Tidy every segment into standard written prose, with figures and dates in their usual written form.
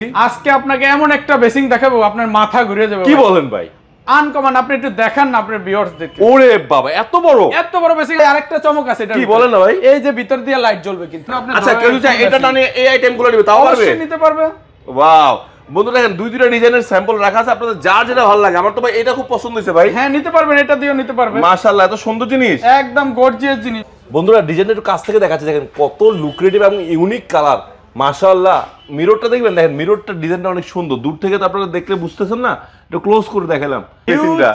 আজকে আপনাকে এমন একটা বেসিং দেখাবো আপনার মাথা ঘুরে যাবে। কি বলেন ভাই? আনকমন, আপনি একটু দেখান না আপনার ভিউয়ার্সদেরকে। ওরে বাবা, এত বড় বেসিং! আরেকটা চমক আছে এটা। কি বলেন না ভাই? এই যে ভিতর দিয়ে লাইট জ্বলবে কিন্তু। আচ্ছা, কেউ যদি এটা টানে এই আইটেমগুলো নিবে তাও পারবে? অবশ্যই নিতে পারবে। ওয়াও বন্ধুরা, দেখেন দুইটা ডিজাইনের স্যাম্পল রাখা আছে, আপনাদের যার যেটা ভালো লাগে। আমার তো ভাই এটা খুব পছন্দ হয়েছে ভাই। হ্যাঁ, নিতে পারবেন, এটা দিয়েও নিতে পারবেন। মাশাআল্লাহ, এত সুন্দর জিনিস, একদম গর্জিয়াস জিনিস। বন্ধুরা ডিজাইনটা একটু কাছ থেকে দেখাচ্ছে, দেখেন কত লুক্রেটিভ এবং ইউনিক কালার। মাশাআল্লাহ, মিররটা দেখবেন, দেখেন মিররটা ডিজাইনটা অনেক সুন্দর। দূর থেকে তো আপনারা দেখলে বুঝতেছেন না, একটু ক্লোজ করে দেখালাম।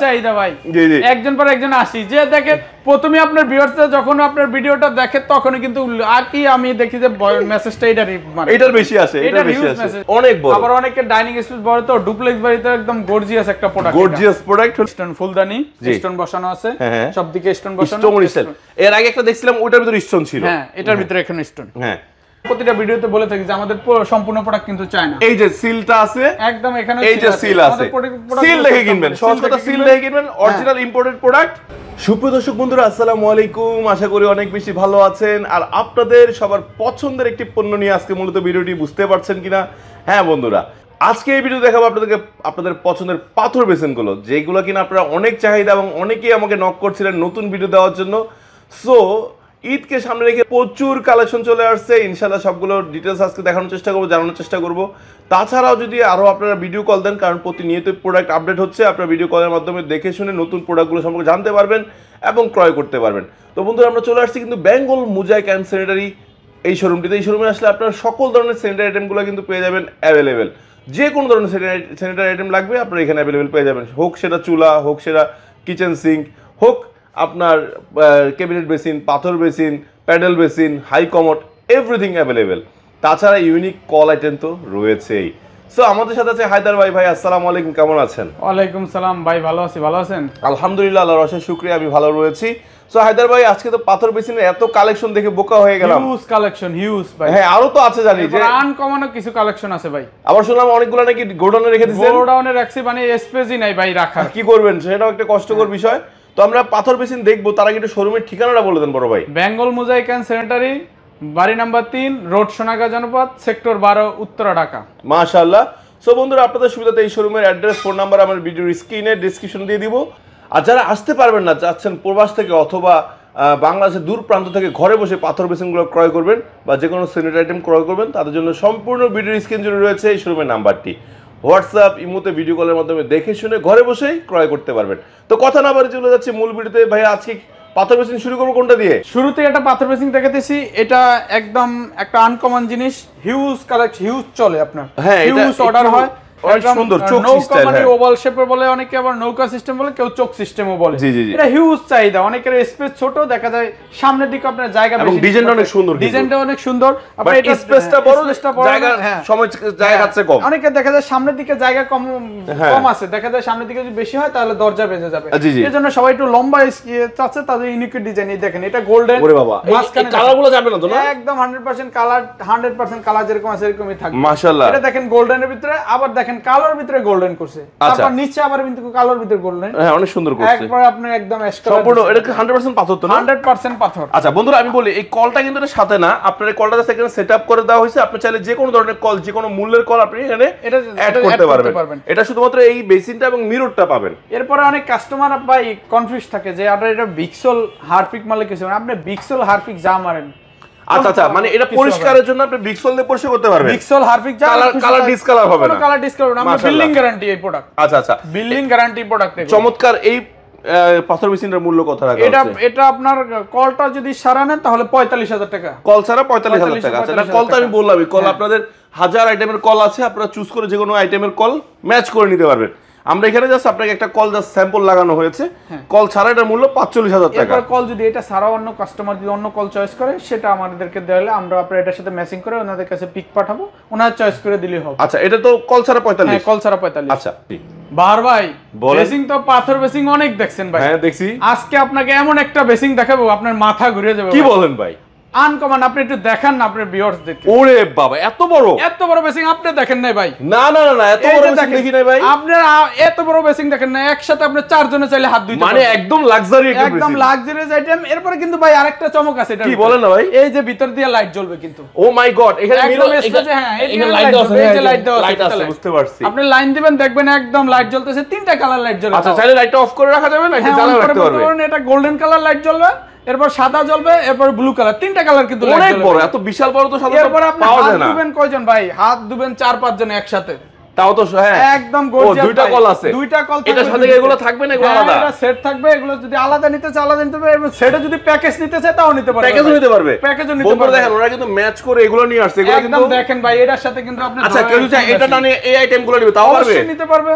চাহিদা ভাই, জি জি, একজন পর একজন আসি যে দেখেন। প্রথমে আপনার ভিউয়ার্সরা যখন আপনার ভিডিওটা দেখে তখনই কিন্তু আর কি আমি দেখি যে মেসেজটা এটার বেশি আসে, এটার বেশি আসে, অনেক বড়। আবার অনেকে ডাইনিং স্পেস বড়, তো ডুপ্লেক্স বাড়িতে একদম গর্জিয়াস একটা প্রোডাক্ট। গর্জিয়াস প্রোডাক্ট, স্টোন ফুলদানি, স্টোন বসানো আছে, সব দিকে স্টোন বসানো। এর আগে একটা দেখছিলাম ওটার ভিতরে স্টোন ছিল। হ্যাঁ, এটার ভিতরে এখানে স্টোন। হ্যাঁ, প্রতিটা ভিডিওতে বলে থাকি যে আমাদের সম্পূর্ণ প্রোডাক্ট কিন্তু চায় না। এই যে সিলটা আছে, একদম এখানে এই যে সিল আছে, সিল দেখে কিনবেন, সহজ কথা সিল দেখে কিনবেন, অরিজিনাল ইম্পোর্টেড প্রোডাক্ট। সুপ্রিয় দর্শক বন্ধুরা, আসসালামু আলাইকুম। আশা করি অনেক বেশি ভালো আছেন। আর আপনাদের সবার পছন্দের একটি পণ্য নিয়ে আজকে মূলত ভিডিওটি, বুঝতে পারছেন কিনা? হ্যাঁ বন্ধুরা, আজকে এই ভিডিও দেখাবো আপনাদেরকে আপনাদের পছন্দের পাথর বেসিনগুলো, যেগুলো কিনা আপনারা অনেক চাহিদা এবং অনেকেই আমাকে নক করছিলেন নতুন ভিডিও দেওয়ার জন্য। সো ঈদকে সামনে রেখে প্রচুর কালেকশন চলে আসছে। ইনশাআল্লাহ সবগুলো ডিটেলস আজকে দেখানোর চেষ্টা করবো, জানানোর চেষ্টা করবো। তাছাড়াও যদি আরও আপনারা ভিডিও কল দেন, কারণ প্রতিনিয়ত প্রোডাক্ট আপডেট হচ্ছে, আপনারা ভিডিও কলের মাধ্যমে দেখে শুনে নতুন প্রোডাক্টগুলো সম্পর্কে জানতে পারবেন এবং ক্রয় করতে পারবেন। তো বন্ধুরা, আমরা চলে আসছি কিন্তু বেঙ্গল মোজাইক অ্যান্ড স্যানিটারি এই শোরুমটিতে। এই শোরুমে আসলে আপনারা সকল ধরনের স্যানিটারি আইটেমগুলো কিন্তু পেয়ে যাবেন অ্যাভেলেবেল। যে কোনো ধরনের স্যানিটারি আইটেম লাগবে আপনারা এখানে অ্যাভেলেবেল পেয়ে যাবেন, হোক সেটা চুলা, হোক সেটা কিচেন সিঙ্ক, হোক আপনার ক্যাবিনেট বেসিন, পাথর basin, pedal basin, high commode, everything available. তাছাড়া ইউনিক কল আইটেম তো রয়েছেই। সো আমাদের সাথে আছে হায়দার ভাই। ভাই আসসালামু আলাইকুম, কেমন আছেন? ওয়ালাইকুম সালাম ভাই, ভালো আছি। ভালো আছেন? আলহামদুলিল্লাহ, আল্লাহর অশেষ শুকরিয়া, আমি ভালো রয়েছি। সো হায়দার ভাই, আজকে তো পাথর বেসিনের এত কালেকশন দেখে বোকা হয়ে গেলাম। হিউজ কালেকশন, হিউজ ভাই। হ্যাঁ, আরো তো আছে জানি যে আনকমন কিছু কালেকশন আছে ভাই। আবার শুনলাম অনেকগুলো নাকি গোডাউনে রেখে দিয়েছেন। গোডাউনে রাখছি, মানে স্পেসই নাই ভাই রাখার। কি করবেন, সেটাও একটা কষ্টকর বিষয়। তো আমরা পাথর বেসিন দেখবো, তার আগে একটু শোরুমের ঠিকানাটা বলে দেন বড় ভাই। বেঙ্গল মোজাইক অ্যান্ড স্যানিটারি, বাড়ি নাম্বার 3, রোড সোনাগা জনপদ, সেক্টর 12, উত্তরা, ঢাকা। মাশাআল্লাহ। সো বন্ধুরা, আপনাদের সুবিধাতে এই শোরুমের অ্যাড্রেস, ফোন নাম্বার আমার ভিডিওর স্ক্রিনে ডেসক্রিপশন দিয়ে দিব। আর যারা আসতে পারবেন না, যাচ্ছেন প্রবাস থেকে অথবা বাংলাদেশের দূর প্রান্ত থেকে, ঘরে বসে পাথর বেসিনগুলো ক্রয় করবেন বা যে কোনো স্যানিটারি আইটেম ক্রয় করবেন, তাদের জন্য সম্পূর্ণ ভিডিওর স্ক্রিন জুড়ে রয়েছে এই শোরুমের নাম্বারটি। হোয়াটসঅ্যাপ, ইমোতে ভিডিও কলের মাধ্যমে দেখে শুনে ঘরে বসেই ক্রয় করতে পারবেন। তো কথা না বাড়ি চলে যাচ্ছে মূল ভিডিওতে। ভাই, আজকে পাথর বেসিন শুরু করবো কোনটা দিয়ে? শুরুতে একটা পাথর বেসিন দেখাতেছি। এটা একদম একটা আনকমন জিনিস, হিউজ কালেকশন, হিউজ চলে আপনার। হ্যাঁ, হিউজ অর্ডার হয়, অনেক সুন্দর চোখ সিস্টেম, মানে ওভাল শেপের বলে অনেকে, আবার নৌকা সিস্টেম বলে, কেউ চোখ সিস্টেমও বলে। এটা হিউজ চাহিদা, অনেকের স্পেস ছোট দেখা যায়, সামনের দিকে আপনার জায়গা বেশি, এবং ডিজাইনটা অনেক সুন্দর, ডিজাইনটা অনেক সুন্দর। আপনার এটা স্পেসটা বড়, জায়গা সময় জায়গা আছে কম। অনেকে দেখা যায় সামনের দিকে জায়গা কম আছে, দেখা যায় সামনের দিকে যদি বেশি হয় তাহলে দরজা বেজে যাবে। এজন্য সবাই একটু লম্বা চাচ্ছে, তাদের ইউনিক ডিজাইন। দেখেন এটা গোল্ডেন। ওরে বাবা, এই কালারগুলো যাবে না তো? না, একদম 100% কালার, 100% কালার যেরকম আছে এরকমই থাকবে। মাশাআল্লাহ। এটা দেখেন গোল্ডেনের ভিতরে, আবার দেখেন কালোর ভিতরে গোল্ডেন করছে, তারপর নিচে আবার কিন্তু কালোর ভিতরে গোল্ডেন। হ্যাঁ, অনেক সুন্দর করছে। একবার আপনি একদম সম্পূর্ণ এটা কি 100% পাথর তো? না, 100% পাথর। আচ্ছা বন্ধুরা, আমি বলি এই কলটা কিন্তু এর সাথে না, আপনার এই কলটা জাস্ট এখানে সেটআপ করে দেওয়া হয়েছে। আপনি চাইলে যে কোনো ধরনের কল, যে কোনো মূল্যের কল আপনি এখানে এটা অ্যাড করতে পারবেন। এটা শুধুমাত্র এই বেসিনটা এবং মিররটা পাবেন। এরপরে অনেক কাস্টমার ভাই কনফিউজ থাকে যে আপনার এটা বিক্সল হারপিক মালে কিছু, আপনি বিক্সল হারপিক যা মারেন। আচ্ছা আচ্ছা, মানে এটা পরিষ্কারের জন্য আপনি বিক্সল দিয়ে পরিষ্কার করতে পারবেন। বিক্সল হারপিক যা কালার ডিসকালার হবে না, কালার ডিসকালার না। আমরা বিল্ডিং গ্যারান্টি এই প্রোডাক্ট। আচ্ছা আচ্ছা, বিল্ডিং গ্যারান্টি প্রোডাক্ট। চমৎকার। এই পাথর বেসিনের মূল্য কত রাখা আছে? এটা আপনার কলটা যদি সারা নেন তাহলে 45,000 টাকা। কল ছাড়া 45,000 টাকা। আচ্ছা, না কলটা আমি বললামই, কল আপনাদের হাজার আইটেমের কল আছে, আপনারা চুজ করে যে কোনো আইটেমের কল ম্যাচ করে নিতে পারবেন। আমরা এখানে জাস্ট আপনাকে একটা কল জাস্ট স্যাম্পল লাগানো হয়েছে। কল ছাড়া এটার মূল্য 45,000 টাকা। এবার কল যদি এটা ছাড়া অন্য কাস্টমার যদি অন্য কল চয়েস করে, সেটা আমাদেরকে দেওয়ালে আমরা আপনার এটার সাথে ম্যাচিং করে ওনাদের কাছে পিক পাঠাবো, ওনারা চয়েস করে দিলেই হবে। আচ্ছা, এটা তো কল ছাড়া 45? হ্যাঁ, কল ছাড়া 45। আচ্ছা বাহার ভাই, বেসিং তো পাথর বেসিং অনেক দেখছেন ভাই। হ্যাঁ দেখছি। আজকে আপনাকে এমন একটা বেসিং দেখাবো আপনার মাথা ঘুরে যাবে। কি বলেন ভাই? আনকমন। আপনি একটু দেখান না আপনার ভিউয়ার্সদেরকে। ওরে বাবা এত বড় বেসিং আপনি দেখেন নাই ভাই? না না না এত বড় বেসিং দেখি নাই ভাই। আপনার এত বড় বেসিং দেখেন না, একসাথে আপনি 4 জনে চাইলে হাত ধুইতে মানে একদম লাক্সারি একটা বেসিং, একদম লাক্সারিয়াস আইটেম। এরপরে কিন্তু ভাই আরেকটা চমক আছে। এটা কি বলেন না ভাই? এই যে ভিতর দিয়ে লাইট জ্বলবে কিন্তু। ও মাই গড, এখানে মিরর, হ্যাঁ এখানে লাইট দেওয়া আছে, এই যে লাইট আছে, বুঝতে পারছি। আপনি লাইন দিবেন দেখবেন একদম লাইট জ্বলতেছে, 3টা কালার লাইট জ্বলবে। আচ্ছা চাইলে লাইটটা অফ করে রাখা যাবে নাকি জ্বালা রাখতে পারবে? এটা গোল্ডেন কালার লাইট জ্বলবে, এরপর সাদা জ্বলবে, এরপর ব্লু কালার, 3টা কালার কিন্তু লাইট জ্বলবে। অনেক বড়, এত বিশাল বড় তো সাধারণত এরপর আপনি পাওয়া হাত যায় না। দিবেন কয়জন ভাই? হাত দিবেন 4-5 জন একসাথে, তাও তো হ্যাঁ একদম গর্জিয়াস। দুইটা কল আছে, দুইটা কল থাকবে। এটার সাথে এগুলো থাকবে না, এগুলো আলাদা? এটা সেট থাকবে। এগুলো যদি আলাদা নিতে চায় আলাদা নিতে পারবে, সেটা যদি প্যাকেজ নিতে চায় তাও নিতে পারবে। প্যাকেজও নিতে পারবে, প্যাকেজও নিতে পারবে। দেখেন ওরা কিন্তু ম্যাচ করে এগুলো নিয়ে আসছে, এগুলো কিন্তু একদম দেখেন ভাই এটার সাথে কিন্তু আপনি আচ্ছা কেউ চায় এটা না নিয়ে এই আইটেমগুলো নিবে তাও পারবে, অবশ্যই নিতে পারবে।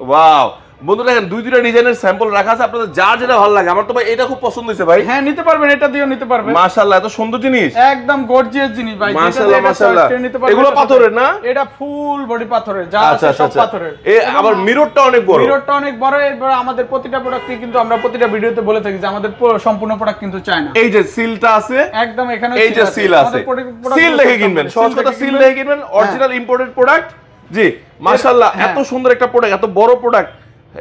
ওয়াও বন্ধুরা দেখেন দুইটা ডিজাইনের স্যাম্পল রাখা আছে, আপনাদের যার যেটা ভালো লাগে। আমার তো ভাই এটা খুব পছন্দ হয়েছে ভাই। হ্যাঁ নিতে পারবেন, এটা দিয়েও নিতে পারবে। মাশাআল্লাহ এত সুন্দর জিনিস, একদম গর্জিয়াস জিনিস ভাই। মাশাআল্লাহ মাশাআল্লাহ। এগুলো পাথরের না? এটা ফুল বডি পাথরের, যা আচ্ছা আছে সব আচ্ছা পাথরের। আবার মিররটা অনেক বড়, মিররটা অনেক বড়। এরপর আমাদের প্রতিটা প্রোডাক্টে কিন্তু আমরা প্রতিটা ভিডিওতে বলে থাকি যে আমাদের সম্পূর্ণ প্রোডাক্ট কিন্তু চায় না। এই যে সিলটা আছে, একদম এখানে এই যে সিল আছে, সিল দেখে কিনবেন, সহজ কথা সিল দেখে কিনবেন, অরিজিনাল ইম্পোর্টেড প্রোডাক্ট। জি মাশাআল্লাহ এত সুন্দর একটা প্রোডাক্ট, এত বড় প্রোডাক্ট,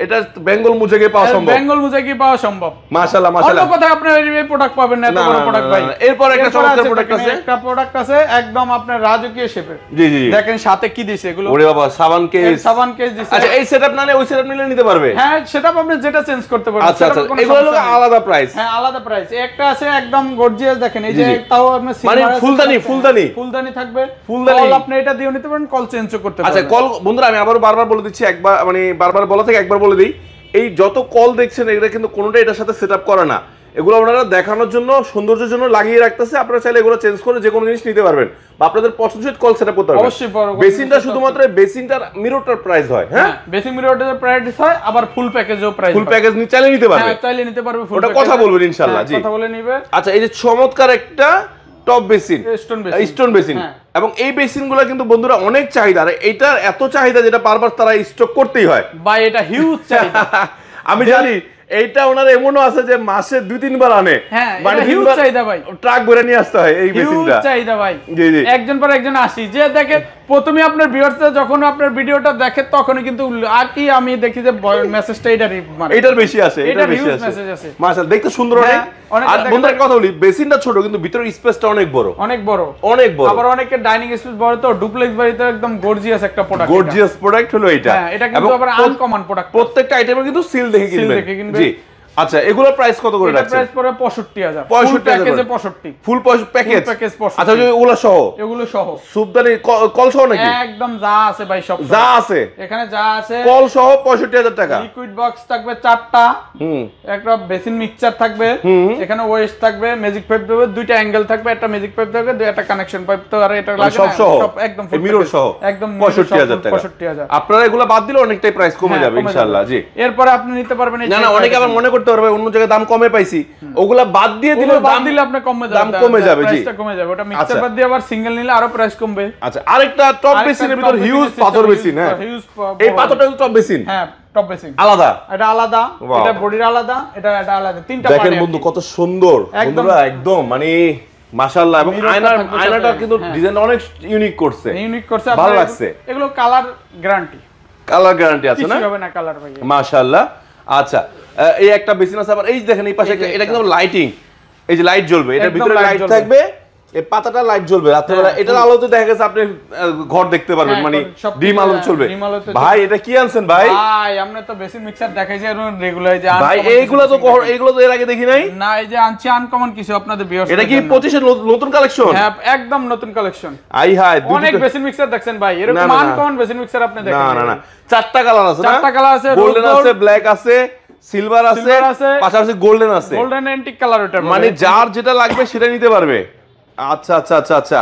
এটা বেঙ্গল মুজেগে পাওয়া সম্ভব, বেঙ্গল মুজেগে পাওয়া সম্ভব। মাশাআল্লাহ মাশাআল্লাহ। অন্য কথা আপনি এই প্রোডাক্ট পাবেন না, এত বড় প্রোডাক্ট ভাই। এরপর একটা চমৎকার প্রোডাক্ট আছে, একটা প্রোডাক্ট আছে একদম আপনার রাজকীয় শেপের। জি জি দেখেন সাথে কি দিছে এগুলো। ওরে বাবা সাবান কেস, সাবান কেস দিছে। আচ্ছা এই সেটআপ না নিলে ওই সেটআপ নিলে নিতে পারবে? হ্যাঁ সেটআপ আপনি যেটা চেঞ্জ করতে পারবেন। আচ্ছা আচ্ছা এগুলো হলো আলাদা প্রাইস। হ্যাঁ আলাদা প্রাইস। একটা আছে একদম গর্জিয়াস, দেখেন এই যে তাও আপনি মানে ফুলদানি ফুলদানি থাকবে, ফুলদানি কল আপনি এটা দিয়েও নিতে পারেন, কল চেঞ্জও করতে পারবেন। আচ্ছা কল বন্ধুরা আমি আবারো বারবার বলে দিচ্ছি, একবার মানে বারবার বলা থেকে একবার বলে দিই, এই যত কল দেখছেন এটা কিন্তু কোনোটা এটার সাথে সেটআপ করা না, এগুলো ওনারা দেখানোর জন্য সৌন্দর্যের জন্য লাগিয়ে রাখতেছে। আপনারা চাইলে এগুলো চেঞ্জ করে যে কোনো জিনিস নিতে পারবেন বা আপনাদের পছন্দের কল সেটআপ করতে পারবেন। অবশ্যই বড় বেসিনটা শুধুমাত্র বেসিনটার মিররটার প্রাইস হয়, হ্যাঁ বেসিক মিররটার প্রাইস হয়, আবার ফুল প্যাকেজও প্রাইস, ফুল প্যাকেজ চাইলে নিতে পারবে। হ্যাঁ চাইলে নিতে পারবে ফুল ওটা প্যাকেজ। কথা বলবেন ইনশাআল্লাহ। জি কথা বলে নিবে। আচ্ছা এই যে চমৎকার একটা টপ বেসিন, স্টোন বেসিন, এবং এই বেসিনগুলো কিন্তু বন্ধুরা অনেক চাহিদা, আর এইটার এত চাহিদা যেটা বারবার তারা স্টক করতেই হয় ভাই, এটা হিউজ চাহিদা। আমি জানি এইটা ওনার এমনও আছে যে মাসে 2-3 বার আনে, মানে হিউজ চাহিদা ভাই, ট্রাক ভরে নিয়ে আসতে হয় এই বেসিনটা, হিউজ চাহিদা ভাই। জি জি একজন পর একজন আসি যে দেখেন প্রথমে আপনার ভিউয়ার্সরা যখন আপনার ভিডিওটা দেখে তখনই কিন্তু আর কি আমি দেখি যে মেসেজটা এটার বেশি আসে, এটার বেশি আসে। মাশাআল্লাহ দেখতে সুন্দর অনেক। আর বন্ধুরা কথা বলি, বেসিনটা ছোট কিন্তু ভিতরের স্পেসটা অনেক বড়, অনেক বড়, অনেক বড়। আবার অনেকের ডাইনিং স্পেস বড়, তো ডুপ্লেক্স বাড়িতে একদম গর্জিয়াস একটা প্রোডাক্ট, গর্জিয়াস প্রোডাক্ট হলো এটা। হ্যাঁ এটা কিন্তু আবার আনকমন প্রোডাক্ট, প্রত্যেকটা আইটেমের কিন্তু সিল দেখে কিনবেন। জি আচ্ছা এগুলোর প্রাইস কত করে রাখছেন? প্রাইস পড়ে 65000, ফুল প্যাকেজে 65, ফুল প্যাকেজ 65। আচ্ছা এগুলো সহ সুবদানি কল সহ নাকি? একদম যা আছে ভাই, সব যা আছে এখানে, যা আছে কল সহ 65000 টাকা। লিকুইড বক্স থাকবে 4টা, একটা বেসিন মিক্সচার থাকবে, এখানে ওয়েস্ট থাকবে, ম্যাজিক পাইপ থাকবে, দুইটা অ্যাঙ্গেল থাকবে, একটা ম্যাজিক পাইপ থাকবে, একটা কানেকশন পাইপ, তো আর এটা লাগে সব সহ একদম মিরর সহ একদম 65000 টাকা। 65000। আপনারা এগুলো বাদ দিলে অনেকটাই প্রাইস কমে যাবে ইনশাআল্লাহ। জি এরপরে আপনি নিতে পারবেন। না না অনেকে আবার মনে করতে পারবে অন্য জায়গায় দাম কমে পাইছি, ওগুলা বাদ দিয়ে দিলে দাম দিলে আপনার দাম কমে যাবে। জি প্রাইসটা কমে যাবে, ওটা মিক্সচার বাদ দিয়ে আবার সিঙ্গেল নিলে আরো প্রাইস কমবে। আচ্ছা আরেকটা টপ বেসিনের ভিতর হিউজ পাথর বেসিন, হ্যাঁ এই পাথরটা টপ বেসিন, হ্যাঁ টপ বেসিন আলাদা, এটা আলাদা, এটা বডির আলাদা, এটা আলাদা, তিনটা দেখেন বন্ধু কত সুন্দর বন্ধুরা, একদম মানে মাশাআল্লাহ। এবং আয়নাটা কিন্তু ডিজাইনটা অনেক ইউনিক করছে, ভালো লাগছে। এগুলো কালার গ্যারান্টি, কালার গ্যারান্টি আছে না? কিছু হবে না কালার ভাই, মাশাআল্লাহ। আচ্ছা এই একটা বেসিন আছে, আবার এই দেখেন এই পাশে এটা কিন্তু লাইটিং, এই যে লাইট জ্বলবে, এটার ভিতরে লাইট থাকবে, এই পাতাটা লাইট জ্বলবে রাত্রেবেলা, এটার আলোতে দেখা গেছে আপনি ঘর দেখতে পারবেন, মানে ডিম আলো চলবে। ভাই এটা কি আনছেন ভাই? ভাই আমরা তো বেসিক মিক্সার দেখাইছি আর রেগুলার, যে ভাই এইগুলো তো এর আগে দেখি নাই না, এই যে আনছি আনকমন কিছু আপনাদের ভিউয়ার্স। এটা কি 25 এর নতুন কালেকশন? হ্যাঁ একদম নতুন কালেকশন। আই হাই অনেক বেসিক মিক্সার দেখছেন ভাই, এরকম আনকমন বেসিক মিক্সার আপনি দেখেন না না না, চারটা কালার আছে না? চারটা কালার আছে, গোল্ডেন আছে, ব্ল্যাক আছে, সিলভার আছে, পাশাপাশি গোল্ডেন আছে, গোল্ডেন অ্যান্টিক কালার, ওটা মানে যার যেটা লাগবে সেটা নিতে পারবে। আচ্ছা আচ্ছা আচ্ছা আচ্ছা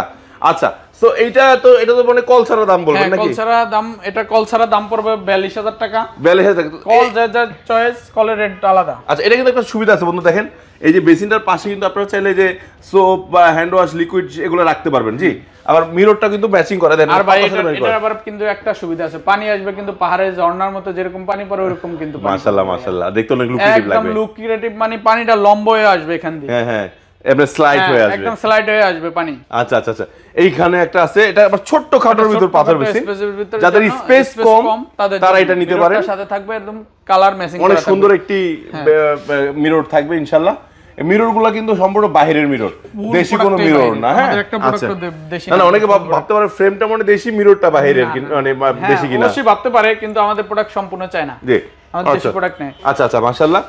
আচ্ছা, সো এটা তো মানে কল ছাড়া দাম বলবেন নাকি? কল ছাড়া দাম, এটা কল ছাড়া দাম পড়বে 42000 টাকা। 42000 টাকা, কল যা চয়েস, কলের রেট আলাদা। আচ্ছা এটা কিন্তু একটা সুবিধা আছে বন্ধু, দেখেন এই যে বেসিনটার পাশে কিন্তু আপনারা চাইলে যে সোপ বা হ্যান্ড ওয়াশ লিকুইড এগুলো রাখতে পারবেন। জি আবার মিররটা কিন্তু ম্যাচিং করে দেন। আর ভাই এটা আবার কিন্তু একটা সুবিধা আছে, পানি আসবে কিন্তু পাহাড়ে ঝর্ণার মতো যেরকম পানি পড়ে ওরকম কিন্তু পানি। মাশাআল্লাহ মাশাআল্লাহ, দেখতে অনেক লুক্রেটিভ লাগবে, একদম লুক্রেটিভ, মানে পানিটা লম্বা হয়ে আসবে এখান দিয়ে। হ্যাঁ হ্যাঁ, এমনি স্লাইড হয়ে আসবে, একদম স্লাইড হয়ে আসবে পানি। আচ্ছা আচ্ছা আচ্ছা, এইখানে একটা আছে, এটা আবার ছোট্ট খাটোর ভিতর পাথর বেসিন, যাদের স্পেস কম তারা এটা নিতে পারে। সাথে থাকবে একদম কালার ম্যাচিং, অনেক সুন্দর একটি মিরর থাকবে ইনশাআল্লাহ। মিররগুলো কিন্তু সম্পূর্ণ বাইরের মিরর, দেশি কোনো মিরর না। হ্যাঁ না, অনেকে ভাবতে পারে ফ্রেমটা মানে দেশি, মিররটা বাইরের, মানে দেশি কিনা অবশ্যই ভাবতে পারে, কিন্তু আমাদের প্রোডাক্ট সম্পূর্ণ চায় না, জি আমাদের দেশি প্রোডাক্ট নেই। আচ্ছা আচ্ছা, মাশাআল্লাহ।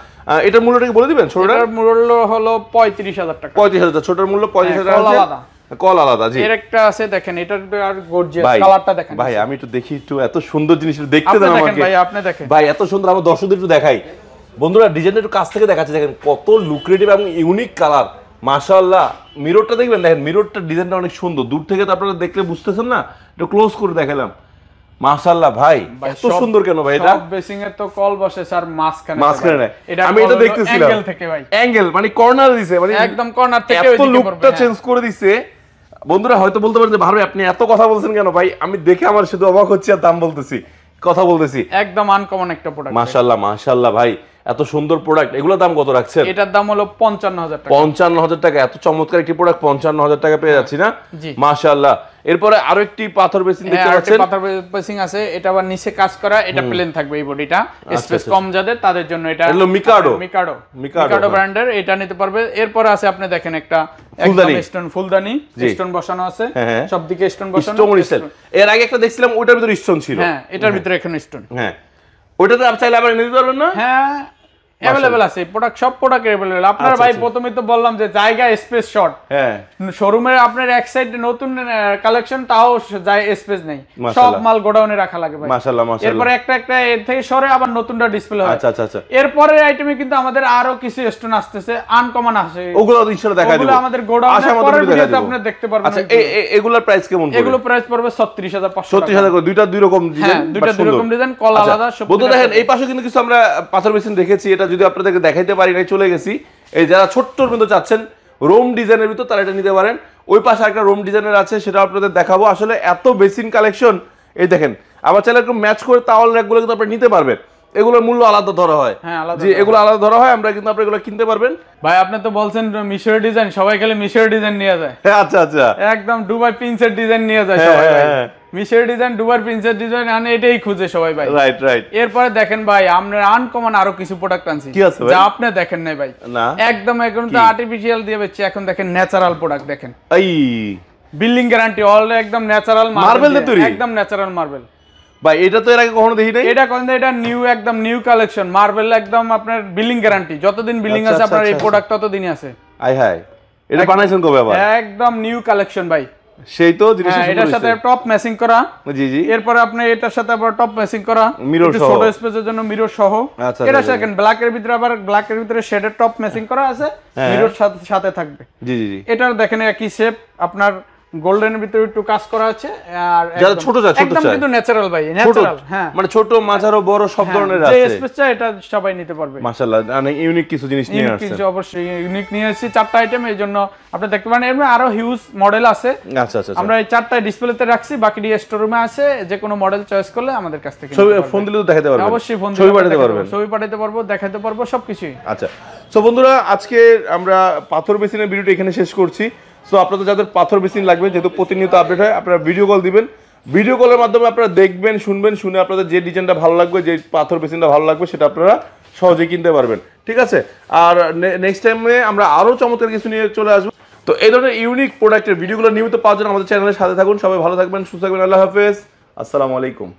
এটার মূল্যটা কি বলে দিবেন? ছোটটার মূল্য হলো 35,000 টাকা। 35,000, ছোটর মূল্য 35,000 আছে, আলাদা কল আলাদা। জি, এর একটা আছে, দেখেন এটার আর গর্জিয়াস কালারটা দেখেন ভাই। আমি একটু দেখি, একটু এত সুন্দর জিনিস দেখতে দেন আমাকে ভাই, আপনি দেখেন ভাই, এত সুন্দর। আমার দর্শকদের একটু দেখাই বন্ধুরা, ডিজাইনটা একটু কাছ থেকে দেখাচ্ছে, দেখেন কত লুক্রেটিভ এবং ইউনিক কালার, মাশাআল্লাহ। মিররটা দেখবেন, দেখেন মিররটা ডিজাইনটা অনেক সুন্দর, দূর থেকে তো আপনারা দেখলে বুঝতেছেন না, একটু ক্লোজ করে দেখালাম। মাশাআল্লাহ ভাই, এত সুন্দর কেন ভাই? এটা সব বেসিং এর তো কল বসে স্যার মাঝখানে না, আমি এটা দেখতেছিলাম অ্যাঙ্গেল থেকে ভাই, অ্যাঙ্গেল মানে কর্নার দিছে, মানে একদম কর্নার থেকে এত লুকটা চেঞ্জ করে দিছে। বন্ধুরা হয়তো বলতে পারেন যে ভাই আপনি এত কথা বলছেন কেন? ভাই আমি দেখে আমার শুধু অবাক হচ্ছে আর দাম বলতেছি, কথা বলতেছি। একদম আনকমন একটা প্রোডাক্ট। মাশাআল্লাহ মাশাআল্লাহ ভাই, এত সুন্দর প্রোডাক্ট। এগুলোর দাম কত রাখছেন? এটার দাম হলো 55,000 টাকা। 55,000 টাকা, এত চমৎকার একটি প্রোডাক্ট 55,000 টাকা পেয়ে যাচ্ছি না? মাশাআল্লাহ। এরপরে আরো একটি পাথর বেসিন দেখতে পাচ্ছেন, পাথর বেসিং আছে, এটা আবার নিচে কাজ করা, এটা প্লেন থাকবে এই বডিটা, স্পেস কম যাদের তাদের জন্য এটা হলো মিকাডো ব্র্যান্ডের, এটা নিতে পারবে। এরপর আছে আপনি দেখেন একটা একদম স্টোন ফুলদানি, স্টোন বসানো আছে, সব দিকে স্টোন বসানো। এর আগে একটা দেখছিলাম ওটার ভিতরে স্টোন ছিল, হ্যাঁ এটার ভিতরে এখানে স্টোন। হ্যাঁ, ওটাতে আপনি চাইলে আবার নিতে পারবেন না? হ্যাঁ अवेलेबल আছে প্রোডাক্ট, সব প্রোডাক্ট अवेलेबल। আপনার ভাই প্রথমেই তো বললাম যে জায়গা স্পেস শর্ট। হ্যাঁ, শোরুমে আপনার এক সাইডে নতুন কালেকশন, তাও যায় স্পেস নেই, সব মাল গোডাউনে রাখা লাগে ভাই। মাশাআল্লাহ মাশাআল্লাহ। এরপর একটা একটা এর থেকে সরে আবার নতুনটা ডিসপ্লে হয়। আচ্ছা আচ্ছা আচ্ছা। এরপরের আইটেমে কিন্তু আমাদের আরো কিছু স্টোন আসতেছে, আনকমন আসে, ওগুলো ইনশাআল্লাহ দেখাই দেব। ওগুলো আমাদের গোডাউনে পরের ভিডিওতে আপনি দেখতে পারবেন। আচ্ছা, এগুলোর প্রাইস কেমন পড়বে? এগুলো প্রাইস পড়বে 36,500 টাকা। 36,000 করে, দুইটা দুই রকম ডিজাইন, দুইটা দুই রকম ডিজাইন, কল আলাদা সব। বন্ধু দেখেন এই পাশে কিন্তু কিছু আমরা পাথর বেসিন দেখেছি, এটা যদি আপনাদেরকে দেখাইতে পারি নাই চলে গেছি। এই যারা ছোট্টর মধ্যে চাচ্ছেন রোম ডিজাইনের ভিতর, তারা এটা নিতে পারেন। ওই পাশে একটা রোম ডিজাইনের আছে, সেটা আপনাদের দেখাবো। আসলে এত বেসিন কালেকশন, এই দেখেন। আবার চাইলে একটু ম্যাচ করে তাওয়াল র্যাকগুলো কিন্তু আপনি নিতে পারবেন। এগুলোর মূল্য আলাদা ধরা হয়, জি এগুলো আলাদা ধরা হয়, আমরা কিন্তু আপনি এগুলো কিনতে পারবেন। ভাই আপনি তো বলছেন মিশর ডিজাইন, সবাই খালি মিশর ডিজাইন নিয়ে যায়। আচ্ছা আচ্ছা, একদম দুবাই প্রিন্সের ডিজাইন নিয়ে যায় সবাই ভাই। মিশর ডিজাইন, দুবাই প্রিন্সের ডিজাইন আনে, এটাই খুঁজে সবাই ভাই। Right right. এরপরে দেখেন ভাই, আমরা আনকমন আরো কিছু প্রোডাক্ট আনছি যা আপনি দেখেন নাই ভাই। না একদম, এখন তো আর্টিফিশিয়াল দিয়ে বেচছে, এখন দেখেন ন্যাচারাল প্রোডাক্ট দেখেন। এই বিল্ডিং গ্যারান্টি অল, একদম ন্যাচারাল মার্বেল দিয়ে তৈরি, একদম ন্যাচারাল মার্বেল ভাই। এটা তো এর আগে কখনো দেখি নাই। এটা কোন, এটা নিউ, একদম নিউ কালেকশন মার্বেল, একদম আপনার বিল্ডিং গ্যারান্টি, যতদিন বিল্ডিং আছে আপনার এই প্রোডাক্ট ততদিনই আছে। আই হাই, এটা বানাইছেন কবে আবার? একদম নিউ কালেকশন ভাই, সেই তো জিনিস। এটার সাথে টপ ম্যাচিং করা, জি জি। এরপর আপনি এটার সাথে আবার টপ ম্যাচিং করা মিরর সহ, ছোট স্পেসের জন্য মিরর সহ। এটা সেকেন্ড ব্ল্যাক এর ভিতরে, আবার ব্ল্যাক এর ভিতরে শেডের টপ ম্যাচিং করা আছে, মিরর সাথে থাকবে। জি জি জি। এটার দেখেন একই শেপ, আপনার গোল্ডেনের ভিতরে একটু কাজ করা আছে, আর যারা ছোট চাই একদম কিন্তু ন্যাচারাল ভাই, ন্যাচারাল। হ্যাঁ, মানে ছোট মাঝারো বড় সব ধরনের আছে, যে স্পেস চাই এটা সবাই নিতে পারবে। মাশাআল্লাহ, অনেক ইউনিক কিছু জিনিস নিয়ে আসছে। কিছু অবশ্যই ইউনিক নিয়ে আসছে, 4টা আইটেম, এইজন্য আপনি দেখতে পারেন। এর আরো হিউজ মডেল আছে। আচ্ছা আচ্ছা, আমরা এই 4টা ডিসপ্লেতে রাখছি, বাকিটি স্টোররুমে আছে। যে কোনো মডেল চয়েস করলে আমাদের কাছ থেকে ফোন দিলে তো দেখাতে পারবেন। অবশ্যই ফোন দিলে পাঠাতে পারবেন, ছবি পাঠাতে পারবো, দেখাতে পারবো, সবকিছুই। আচ্ছা, সো বন্ধুরা আজকে আমরা পাথর বেসিনের ভিডিওটা এখানে শেষ করছি। সো আপনাদের যাদের পাথর বেসিন লাগবে, যেহেতু প্রতিনিয়ত আপডেট হয়, আপনারা ভিডিও কল দিবেন। ভিডিও কলের মাধ্যমে আপনারা দেখবেন, শুনবেন, শুনে আপনাদের যে ডিজাইনটা ভালো লাগবে, যে পাথর বেসিনটা ভালো লাগবে, সেটা আপনারা সহজেই কিনতে পারবেন। ঠিক আছে, আর নেক্সট টাইমে আমরা আরও চমৎকার কিছু নিয়ে চলে আসবো। তো এই ধরনের ইউনিক প্রোডাক্টের ভিডিওগুলো নিয়মিত পাওয়ার জন্য আমাদের চ্যানেলের সাথে থাকুন। সবাই ভালো থাকবেন, সুস্থ থাকবেন। আল্লাহ হাফেজ, আসসালামু আলাইকুম।